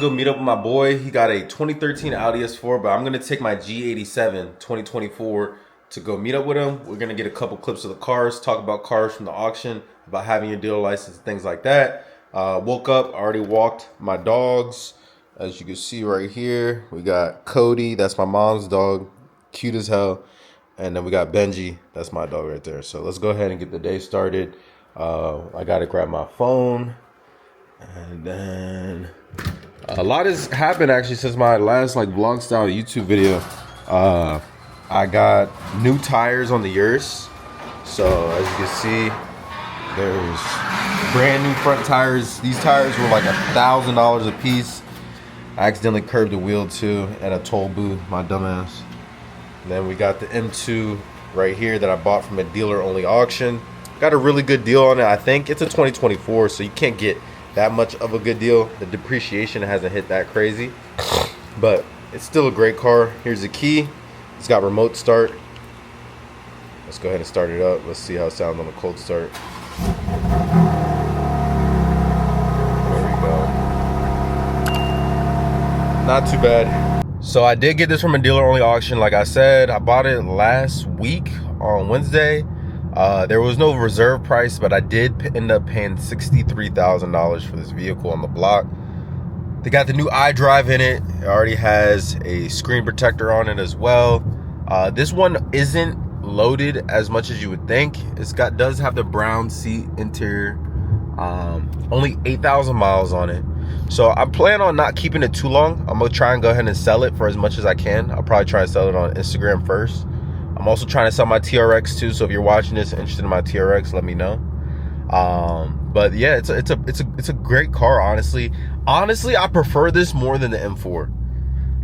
go meet up with my boy. He got a 2013 Audi S4, but I'm going to take my G87 2024 to go meet up with him. We're going to get a couple clips of the cars, talk about cars from the auction, about having your dealer license, and things like that. Woke up, already walked my dogs. As you can see right here, we got Cody, that's my mom's dog, cute as hell. And then we got Benji, that's my dog right there. So let's go ahead and get the day started. I got to grab my phone. And then a lot has happened actually since my last vlog style YouTube video. I got new tires on the Urus. So as you can see, there's brand new front tires. These tires were like $1,000 a piece. I accidentally curbed the wheel too and a toll booth, my dumbass. And then we got the M2 right here that I bought from a dealer only auction. Got a really good deal on it. I think it's a 2024, so you can't get that much of a good deal. The depreciation hasn't hit that crazy, but it's still a great car. Here's the key. It's got remote start. Let's go ahead and start it up. Let's see how it sounds on a cold start. Not too bad. So I did get this from a dealer only auction. Like I said, I bought it last week on Wednesday. There was no reserve price, but I did end up paying $63,000 for this vehicle on the block. They got the new iDrive in it. It already has a screen protector on it as well. This one isn't loaded as much as you would think. Does have the brown seat interior. Only 8,000 miles on it. So I plan on not keeping it too long. I'm gonna try and go ahead and sell it for as much as I can. I'll probably try and sell it on Instagram first. I'm also trying to sell my TRX too. So if you're watching this, interested in my TRX, let me know. But yeah, it's a great car. Honestly, I prefer this more than the M4.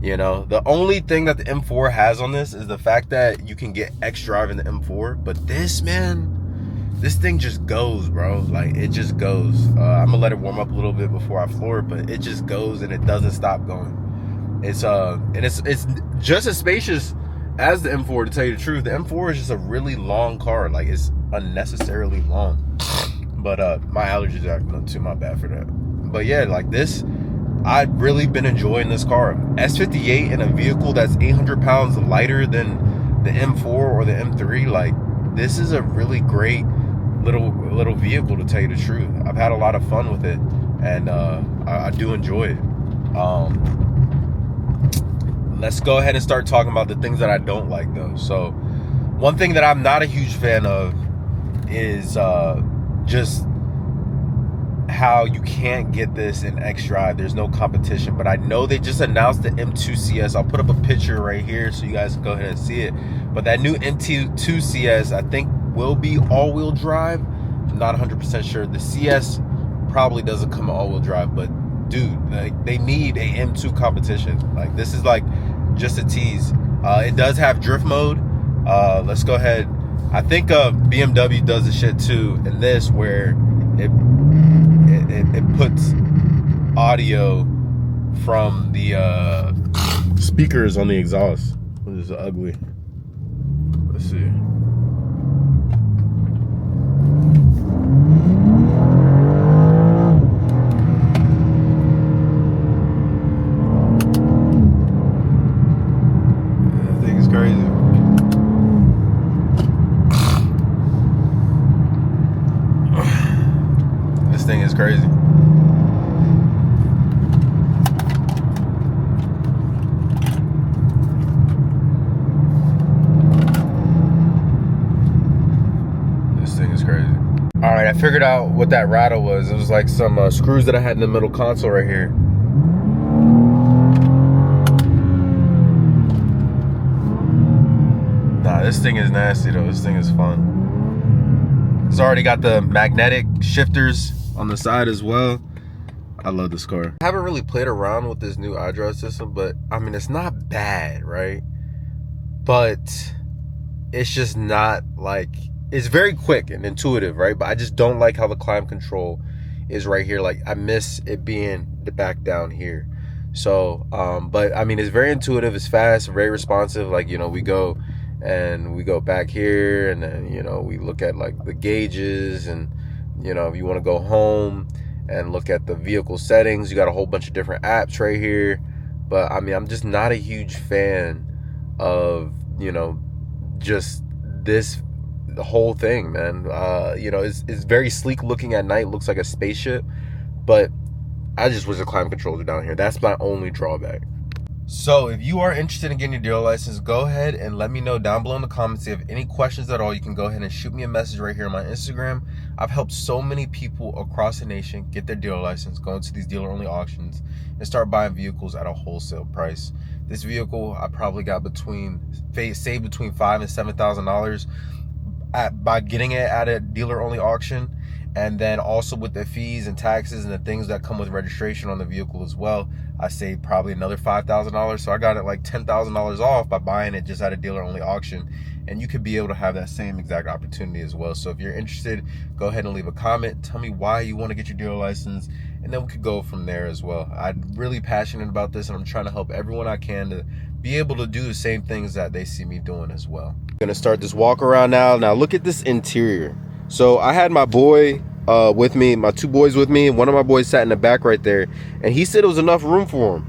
You know, the only thing that the M4 has on this is the fact that you can get xDrive in the M4. But this, man, this thing just goes, bro. Like, it just goes. I'm gonna let it warm up a little bit before I floor it, but it just goes and it doesn't stop going. It's just as spacious as the M4, to tell you the truth. The M4 is just a really long car. Like, it's unnecessarily long. But my allergies are acting up too, my bad for that. But yeah, like this, I've really been enjoying this car. S58 in a vehicle that's 800 pounds lighter than the M4 or the M3. Like, this is a really great little vehicle, to tell you the truth. I've had a lot of fun with it, and I do enjoy it. Let's go ahead and start talking about the things that I don't like though. So one thing that I'm not a huge fan of is just how you can't get this in xDrive. There's no competition, but I know they just announced the M2 CS. I'll put up a picture right here so you guys can go ahead and see it. But that new M2 CS, I think, will be all-wheel drive. I'm not 100% sure. The CS probably doesn't come all-wheel drive, but dude, like, they need a M2 competition. Like, this is like just a tease. It does have drift mode. Let's go ahead. I think BMW does the shit too in this, where it puts audio from the speakers on the exhaust, which is ugly. Let's see. That thing is crazy. This thing is crazy. All right, I figured out what that rattle was. It was like some screws that I had in the middle console right here. Nah, this thing is nasty though. This thing is fun. It's already got the magnetic shifters on the side as well. I love this car. I haven't really played around with this new iDrive system, but I mean, it's not bad, right? But it's just not like, it's very quick and intuitive, right? But I just don't like how the climate control is right here. Like, I miss it being back down here. So, but I mean, it's very intuitive, it's fast, very responsive. Like, you know, we go back here, and then, you know, we look at like the gauges, and, you know, if you want to go home, and look at the vehicle settings. You got a whole bunch of different apps right here. But I mean, I'm just not a huge fan of, you know, just this the whole thing, man. You know, it's very sleek looking at night, looks like a spaceship, but I just wish the climate controls were down here. That's my only drawback. So if you are interested in getting your dealer license, go ahead and let me know down below in the comments. If you have any questions at all, you can go ahead and shoot me a message right here on my Instagram. I've helped so many people across the nation get their dealer license, go into these dealer only auctions, and start buying vehicles at a wholesale price. This vehicle I probably got saved between $5,000 and $7,000 by getting it at a dealer only auction. And then also with the fees and taxes and the things that come with registration on the vehicle as well, I saved probably another $5,000. So I got it like $10,000 off by buying it just at a dealer only auction. And you could be able to have that same exact opportunity as well. So if you're interested, go ahead and leave a comment. Tell me why you want to get your dealer license, and then we could go from there as well. I'm really passionate about this, and I'm trying to help everyone I can to be able to do the same things that they see me doing as well. I'm gonna start this walk around now. Now look at this interior. So I had my boy with me, my two boys with me, and one of my boys sat in the back right there, and he said it was enough room for him.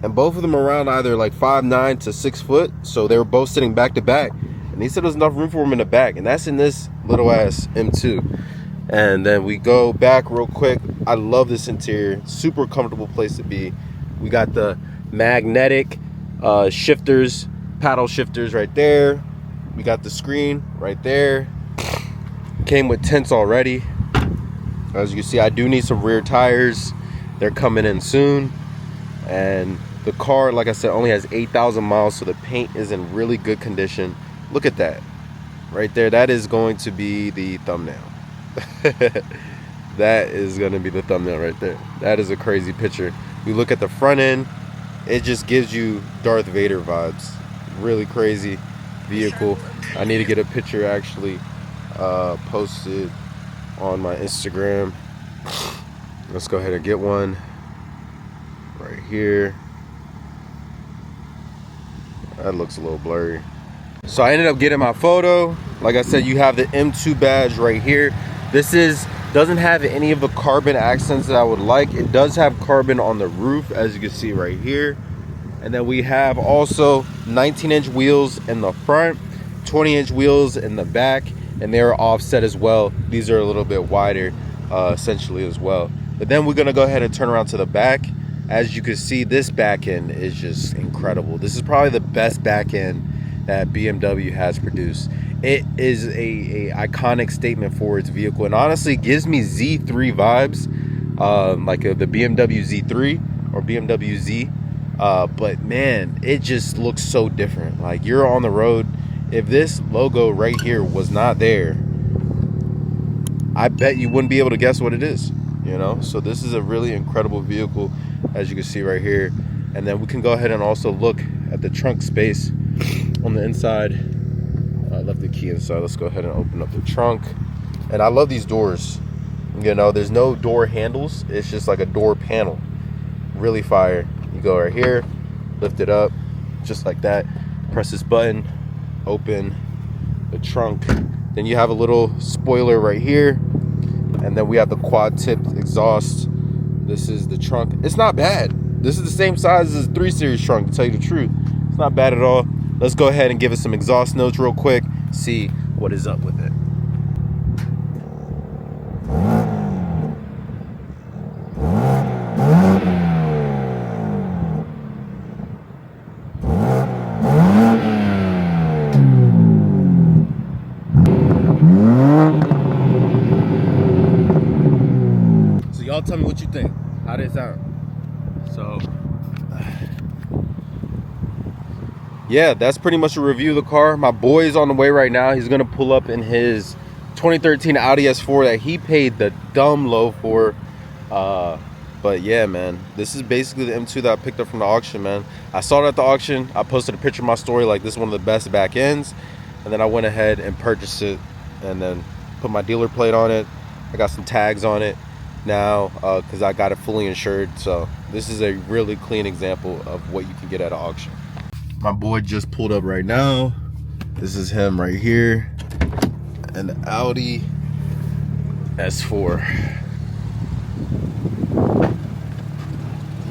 And both of them are around either like 5'9" to 6 foot, so they were both sitting back to back. And he said there's enough room for him in the back, and that's in this little ass M2. And then we go back real quick. I love this interior, super comfortable place to be. We got the magnetic shifters, paddle shifters right there. We got the screen right there. Came with tents already. As you can see, I do need some rear tires. They're coming in soon. And the car, like I said, only has 8,000 miles, so the paint is in really good condition. Look at that right there. That is going to be the thumbnail. That is going to be the thumbnail right there. That is a crazy picture. You look at the front end, it just gives you Darth Vader vibes. Really crazy vehicle. I need to get a picture actually posted on my Instagram. Let's go ahead and get one right here. That looks a little blurry. So I ended up getting my photo. Like I said, you have the M2 badge right here. This doesn't have any of the carbon accents that I would like. It does have carbon on the roof, as you can see right here. And then we have also 19-inch wheels in the front, 20-inch wheels in the back, and they're offset as well. These are a little bit wider essentially as well. But then we're gonna go ahead and turn around to the back. As you can see, this back end is just incredible. This is probably the best back end that BMW has produced. It is a iconic statement for its vehicle, and honestly gives me Z3 vibes, like the BMW Z3 or BMW Z. But man, it just looks so different. Like, you're on the road, if this logo right here was not there, I bet you wouldn't be able to guess what it is, you know? So this is a really incredible vehicle, as you can see right here. And then we can go ahead and also look at the trunk space on the inside. I left the key inside. Let's go ahead and open up the trunk. And I love these doors. You know, there's no door handles. It's just like a door panel. Really fire. You go right here, lift it up, just like that. Press this button, open the trunk. Then you have a little spoiler right here. And then we have the quad tipped exhaust. This is the trunk. It's not bad. This is the same size as the 3 Series trunk, to tell you the truth. It's not bad at all. Let's go ahead and give it some exhaust notes real quick, see what is up with it. So y'all tell me what you think. How did it sound? So yeah, that's pretty much a review of the car. My boy is on the way right now. He's gonna pull up in his 2013 Audi S4 that he paid the dumb low for. But yeah, man, this is basically the M2 that I picked up from the auction, man. I saw it at the auction. I posted a picture of my story, like, this is one of the best back ends. And then I went ahead and purchased it and then put my dealer plate on it. I got some tags on it now because I got it fully insured. So this is a really clean example of what you can get at an auction. My boy just pulled up right now. This is him right here, and the Audi S4.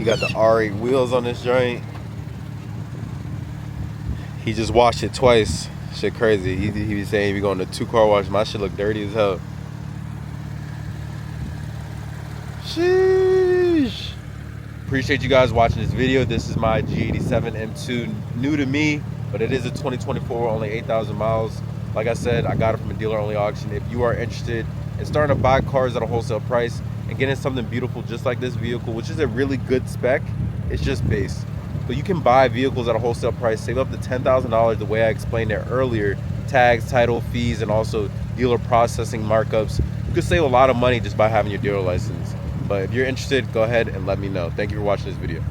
got the R8 wheels on this joint. He just washed it twice. Shit crazy. He was saying he going to 2 car wash. My shit look dirty as hell. Sheesh. Appreciate you guys watching this video. This is my G87 M2, new to me, but it is a 2024, only 8,000 miles. Like I said, I got it from a dealer-only auction. If you are interested in starting to buy cars at a wholesale price and getting something beautiful just like this vehicle, which is a really good spec, it's just base. But you can buy vehicles at a wholesale price, save up to $10,000 the way I explained it earlier. Tags, title, fees, and also dealer processing markups. You could save a lot of money just by having your dealer license. But if you're interested, go ahead and let me know. Thank you for watching this video.